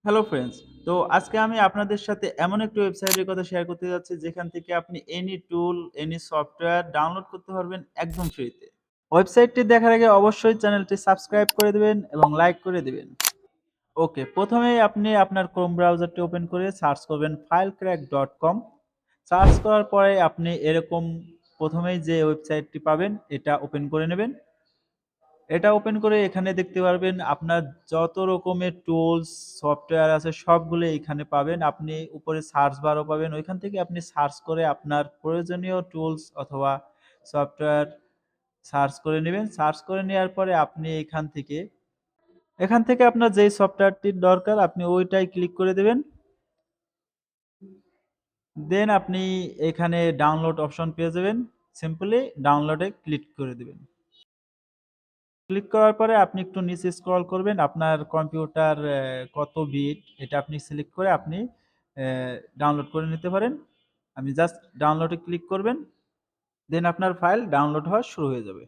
Hello friends. তো আজকে আমি আপনাদের সাথে এমন একটি ওয়েবসাইটের কথা শেয়ার করতে যাচ্ছি যেখান থেকে আপনি এনি টুল, এনি সফটওয়্যার ডাউনলোড করতে পারবেন একদম ফ্রিতে। ওয়েবসাইটটি দেখার আগে অবশ্যই চ্যানেলটি সাবস্ক্রাইব করে দিবেন এবং লাইক করে দিবেন। ওকে, প্রথমেই আপনি আপনার ক্রোম ব্রাউজারটি ওপেন করে সার্চ করবেন filecrack.com। সার্চ করার পরে আপনি এরকম প্রথমেই যে ওয়েবসাইটটি পাবেন এটা ওপেন করে নেবেন। এটা ওপেন করে এখানে দেখতে পারবেন আপনার যত রকমের টুলস, সফটওয়্যার আছে সবগুলো এখানে পাবেন। আপনি উপরে সার্চ বারও পাবেন। ওইখান থেকে আপনি সার্চ করে আপনার প্রয়োজনীয় টুলস অথবা সফটওয়্যার সার্চ করে নিবেন। সার্চ করে নেওয়ার পরে আপনি এখান থেকে আপনার যেই সফটওয়্যারটির দরকার আপনি ওইটাই ক্লিক করে দেবেন। দেন আপনি এখানে ডাউনলোড অপশন পেয়ে যাবেন। সিম্পলি ডাউনলোডে ক্লিক করে দিবেন। ক্লিক করার পরে আপনি একটু নিচে স্ক্রল করবেন। আপনার কম্পিউটার কত বিট এটা আপনি সিলেক্ট করে আপনি ডাউনলোড করে নিতে পারেন। আমি জাস্ট ডাউনলোডে ক্লিক করবেন। দেন আপনার ফাইল ডাউনলোড হওয়া শুরু হয়ে যাবে।